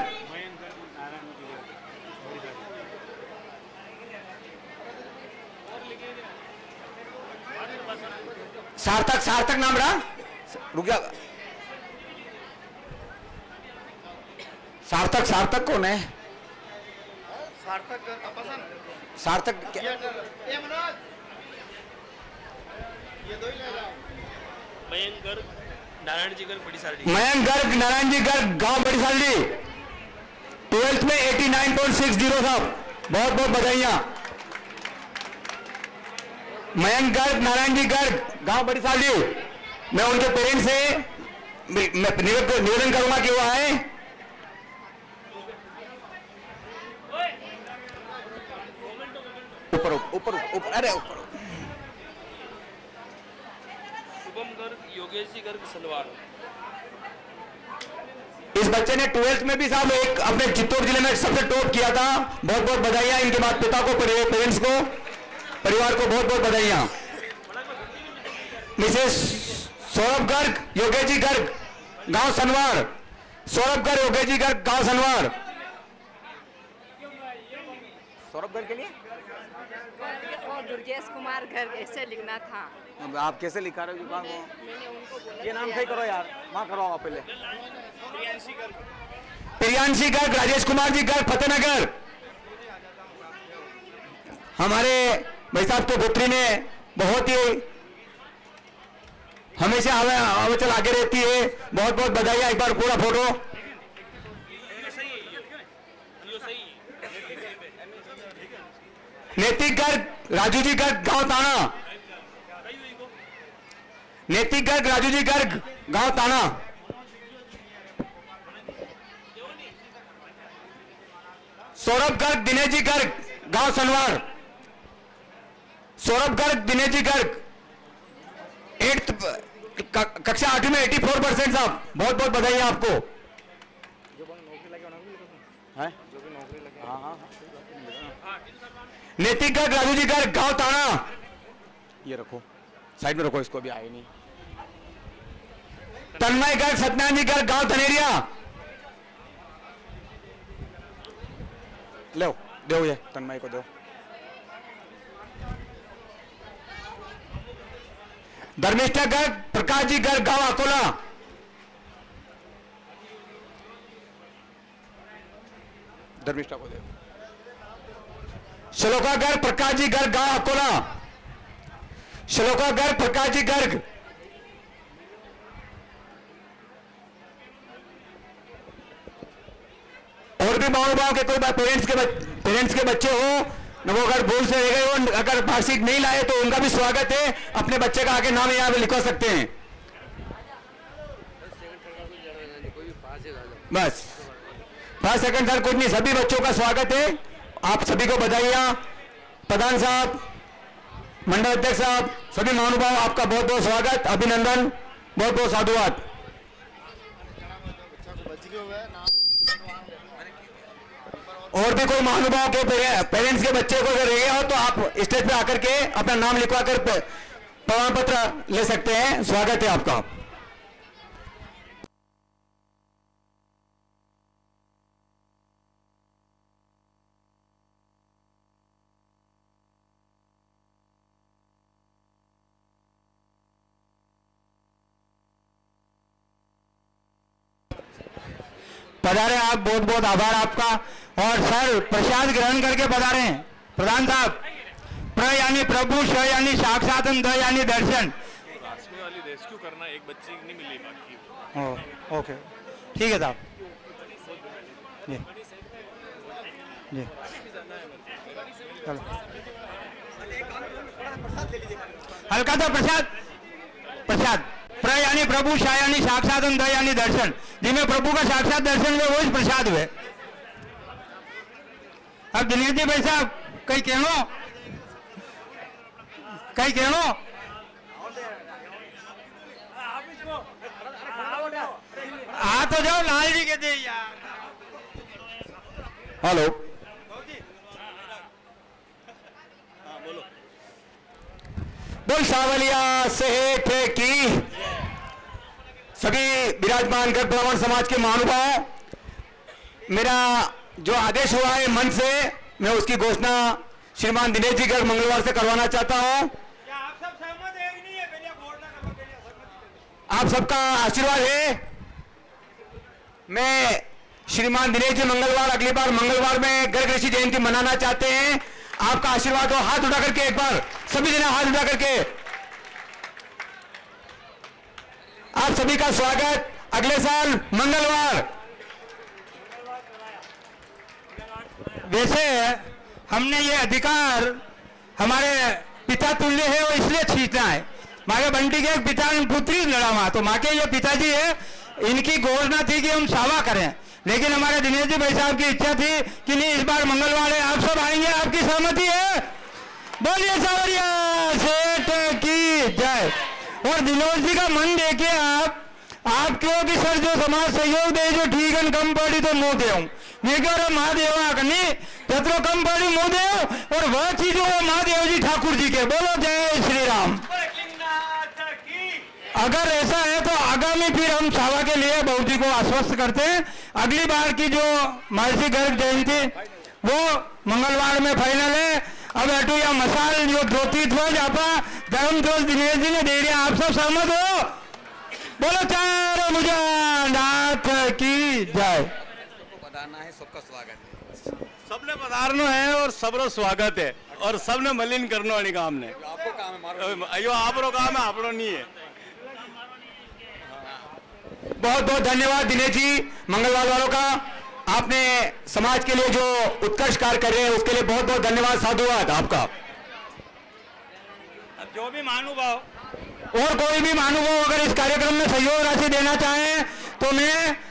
सार्थक, सार्थक नाम रहा, रुक जा, सार्थक, सार्थक कौन है? सार्थक क्या? मयंक गर्ग नारायण जी गर्ग बड़ी सारडी, मयंक गर्ग नारायण जी गर्ग गांव बड़ी सालडी, 12th में 89.60 साहब, बहुत बहुत बधाइयां। मयंक गर्ग नारायण जी गर्ग गांव बड़ी सालडी, मैं उनके पेरेंट्स से निवेदन करूंगा कि वो आए। ऊपर ऊपर ऊपर, अरे ऊपर। शुभम गर्ग योगेश जी गर्ग सलवार, इस बच्चे ने 12th में भी साहब एक अपने चित्तौड़ जिले में सबसे टॉप किया था, बहुत बहुत बधाइयां इनके माता पिता को, पेरेंट्स को, परिवार को बहुत बहुत बधाइयां। मिसेस सौरभ गर्ग योगेश जी गर्ग गांव सनवार, सौरभ गर्ग योगेश जी गर्ग गांव सनवार, सौरभ गर्ग के लिए और दुर्गेश कुमार गर्ग ऐसे लिखना था। अब आप कैसे लिखा रहे हो? मैंने उनको बोला ये नाम सही करो यार, वहां करो आप पहले। प्रियांशी गर्ग, राजेश कुमार जी गर्ग फतेहनगर, हमारे भाई साहब तो पुत्री ने बहुत ही हमेशा हमें चल आगे रहती है, बहुत बहुत बधाई। एक बार पूरा फोटो। नैतिक गर्ग राजू जी गर्ग गांव ताना, नैतिक गर्ग राजू जी गर्ग गांव ताना, सौरभ गर्ग दिनेश जी गर्ग गांव सनवार, सौरभ गर्ग दिनेश जी गर्ग 8th कक्षा 8वीं में 84% साहब, बहुत बहुत बधाई आपको। नैतिक गर्ग राजू जी गर्ग गांव ताना, ये रखो साइड में रखो, इसको भी आए नहीं। तन्मय गर्ग सत्यनारायण जी गर्ग गांव धनेरिया, लो दो ये तन्मय को दो। धर्मिष्ठा गर्ग प्रकाश जी गर्ग गांव अकोला, धर्मिष्ठा को दो। श्लोका गर्ग प्रकाश जी गर्ग गांव अकोला, श्लोका गर्ग प्रकाश जी गर्ग, और भी माओ बाओ के कोई पेरेंट्स के बच्चे हो न, वो अगर भूल से रह गए हो, अगर मार्कशीट नहीं लाए तो उनका भी स्वागत है, अपने बच्चे का आगे नाम यहाँ पे लिखवा सकते हैं। बस फर्स्ट सेकंड थर्ड कुछ नहीं, सभी बच्चों का स्वागत है, आप सभी को बधाइयां। प्रधान साहब, मंडल अध्यक्ष साहब, सभी महानुभाव, आपका बहुत बहुत स्वागत, अभिनंदन, बहुत बहुत साधुवाद। और भी कोई महानुभाव के पेरेंट्स के बच्चे को अगर रह गया हो तो आप स्टेज पे आकर के अपना नाम लिखवा कर प्रमाण पत्र ले सकते हैं। स्वागत है आपका। पधारे आप, बहुत बहुत आभार आपका। और सर प्रसाद ग्रहण करके पधारे हैं। प्रधान साहब, प्र यानी प्रभु, श यानी साक्षात्म, द यानी दर्शन। रास्ते वाली रेस्क्यू करना, एक बच्ची नहीं मिली बाकी। ओके, ठीक है साहब जी जी, चलो हल्का सा प्रसाद। प्रसाद प्र यानी प्रभु, शा यानी साक्षात्म, द यानी दर्शन। जिनमें प्रभु का साक्षात दर्शन हुए वो ही प्रसाद हुए। अब दिनेश जी भाई साहब कई कहनो आ तो जाओ, लाल जी के दे यार। हेलो, बोल सावलिया सेठ की। सभी विराजमान कर ब्राह्मण समाज के महानुभाव, मेरा जो आदेश हुआ है मन से, मैं उसकी घोषणा श्रीमान दिनेश जी गर्ग मंगलवार से करवाना चाहता हूं। आप सबका आशीर्वाद है। मैं श्रीमान दिनेश जी मंगलवार, अगली बार मंगलवार में गर्ग ऋषि जयंती मनाना चाहते हैं। आपका आशीर्वाद हो। हाथ उठा करके एक बार सभी जने हाथ उठा करके आप सभी का स्वागत अगले साल मंगलवार। वैसे हमने ये अधिकार हमारे पिता तुल्य है और इसलिए छींचना है। मागे बंटी के एक पिता पुत्री लड़ा वहां, तो माँ के ये पिताजी है, इनकी घोषणा थी कि हम सावा करें, लेकिन हमारे दिनेश जी भाई साहब की इच्छा थी कि नहीं इस बार मंगलवार है, आप सब आएंगे, आपकी सहमति है? बोलिए सावरिया सेठ की जय। और दिनेश जी का मन देखिए आप क्यों कि सर जो समाज सहयोग दे, जो ठीक है कम पड़ी तो मुंह दे महादेवा कनी तत्रो कम पड़ी मुंह दे। और वह चीज वो महादेव जी ठाकुर जी के। बोलो जय श्री राम। अगर ऐसा है तो आगामी फिर हम सावा के लिए बहुत जी को आश्वस्त करते हैं। अगली बार की जो महर्षि गर्ग जयंती वो मंगलवार में फाइनल है। अब एटू या मसाल जो ज्योतित हो जापा धर्म दोष दिनेश जी ने दे दिया, आप सब सहमत हो? बोलो चार मुझे नाथ की जय। पधारना है, सबका स्वागत है। सबने पधारनो है और सबरो स्वागत है और सबने मलिन करनो वाली काम ने। आपको काम है, मारो अयो आपरो काम है, आपरो नहीं है। बहुत बहुत धन्यवाद दिनेश जी मंगलवार वालों का। आपने समाज के लिए जो उत्कर्ष कार्य कर रहे हैं उसके लिए बहुत बहुत धन्यवाद, साधुवाद आपका। जो भी महानुभाव और कोई भी महानुभाव अगर इस कार्यक्रम में सहयोग राशि देना चाहें तो मैं